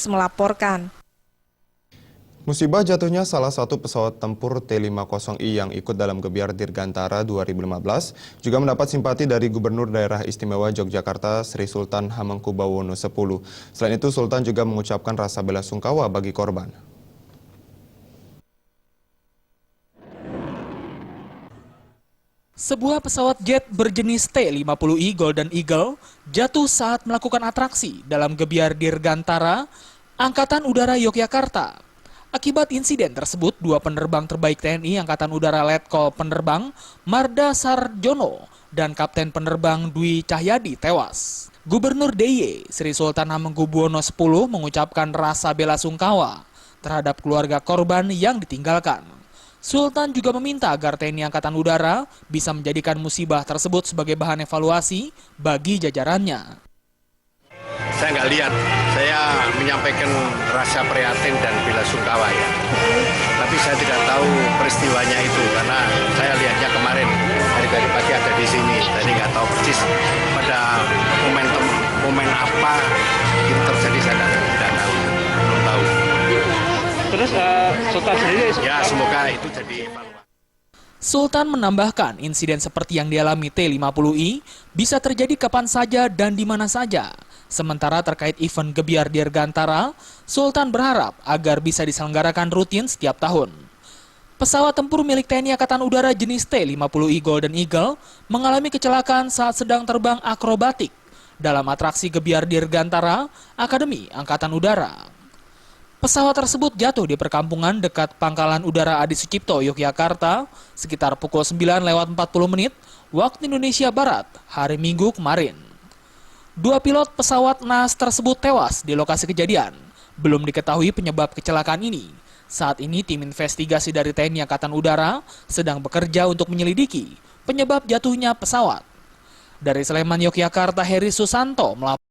melaporkan. Musibah jatuhnya salah satu pesawat tempur T-50I yang ikut dalam Gebiar Dirgantara 2015 juga mendapat simpati dari Gubernur Daerah Istimewa Yogyakarta Sri Sultan Hamengkubuwono X. Selain itu, Sultan juga mengucapkan rasa bela sungkawa bagi korban. Sebuah pesawat jet berjenis T-50I Golden Eagle jatuh saat melakukan atraksi dalam Gebiar Dirgantara, Angkatan Udara Yogyakarta. Akibat insiden tersebut, dua penerbang terbaik TNI Angkatan Udara Letkol Penerbang Marda Sarjono dan Kapten Penerbang Dwi Cahyadi tewas. Gubernur DIY Sri Sultan Hamengkubuwono X mengucapkan rasa bela sungkawa terhadap keluarga korban yang ditinggalkan. Sultan juga meminta agar TNI Angkatan Udara bisa menjadikan musibah tersebut sebagai bahan evaluasi bagi jajarannya. Saya nggak lihat, saya menyampaikan rasa prihatin dan bela sungkawa ya. Tapi saya tidak tahu peristiwanya itu karena saya lihatnya kemarin hari pagi ada di sini. Jadi nggak tahu persis pada momen apa itu terjadi, saya tidak tahu, belum tahu. Terus Sultan sendiri? Ya semoga itu jadi evaluasi. Sultan menambahkan insiden seperti yang dialami T-50I bisa terjadi kapan saja dan di mana saja. Sementara terkait event Gebiar Dirgantara, Sultan berharap agar bisa diselenggarakan rutin setiap tahun. Pesawat tempur milik TNI Angkatan Udara jenis T-50I Golden Eagle mengalami kecelakaan saat sedang terbang akrobatik dalam atraksi Gebiar Dirgantara Akademi Angkatan Udara. Pesawat tersebut jatuh di perkampungan dekat Pangkalan Udara Adi Sucipto, Yogyakarta, sekitar pukul 9:40 waktu Indonesia Barat, hari Minggu kemarin. Dua pilot pesawat NAS tersebut tewas di lokasi kejadian. Belum diketahui penyebab kecelakaan ini. Saat ini tim investigasi dari TNI Angkatan Udara sedang bekerja untuk menyelidiki penyebab jatuhnya pesawat. Dari Sleman, Yogyakarta, Heri Susanto melaporkan.